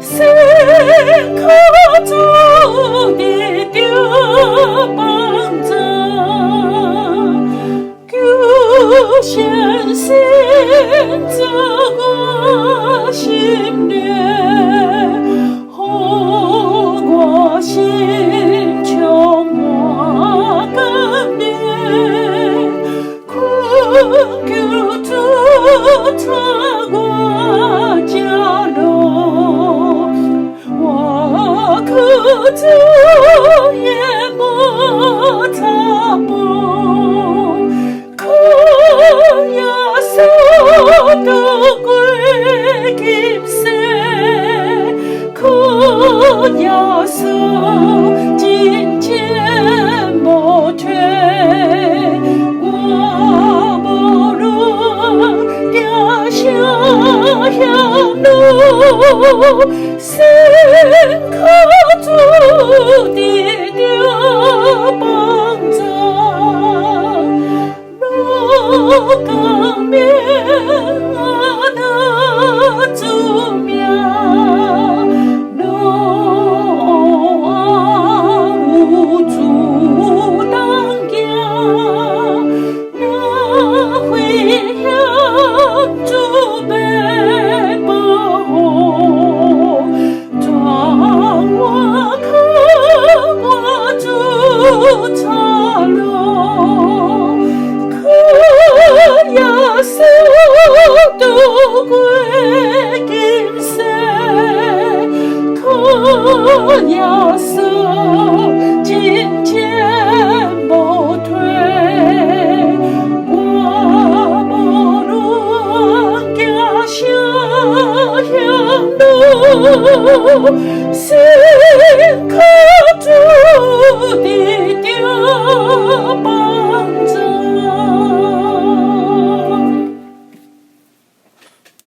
sinh khó tu đi tiêu bằng giờ cứu hiện sinh giờ qua心念后过心穷我甘念困cứu tu他过家路我可走也莫踏步可呀手都归kim xe可呀手金钱莫缺我不论家乡乡路心可注地的帮助路更面的祖庙路无阻当家那会向主被保护让我看我主差路可呀手都归金色可呀手金钱不退我不论家乡乡路心可注地丢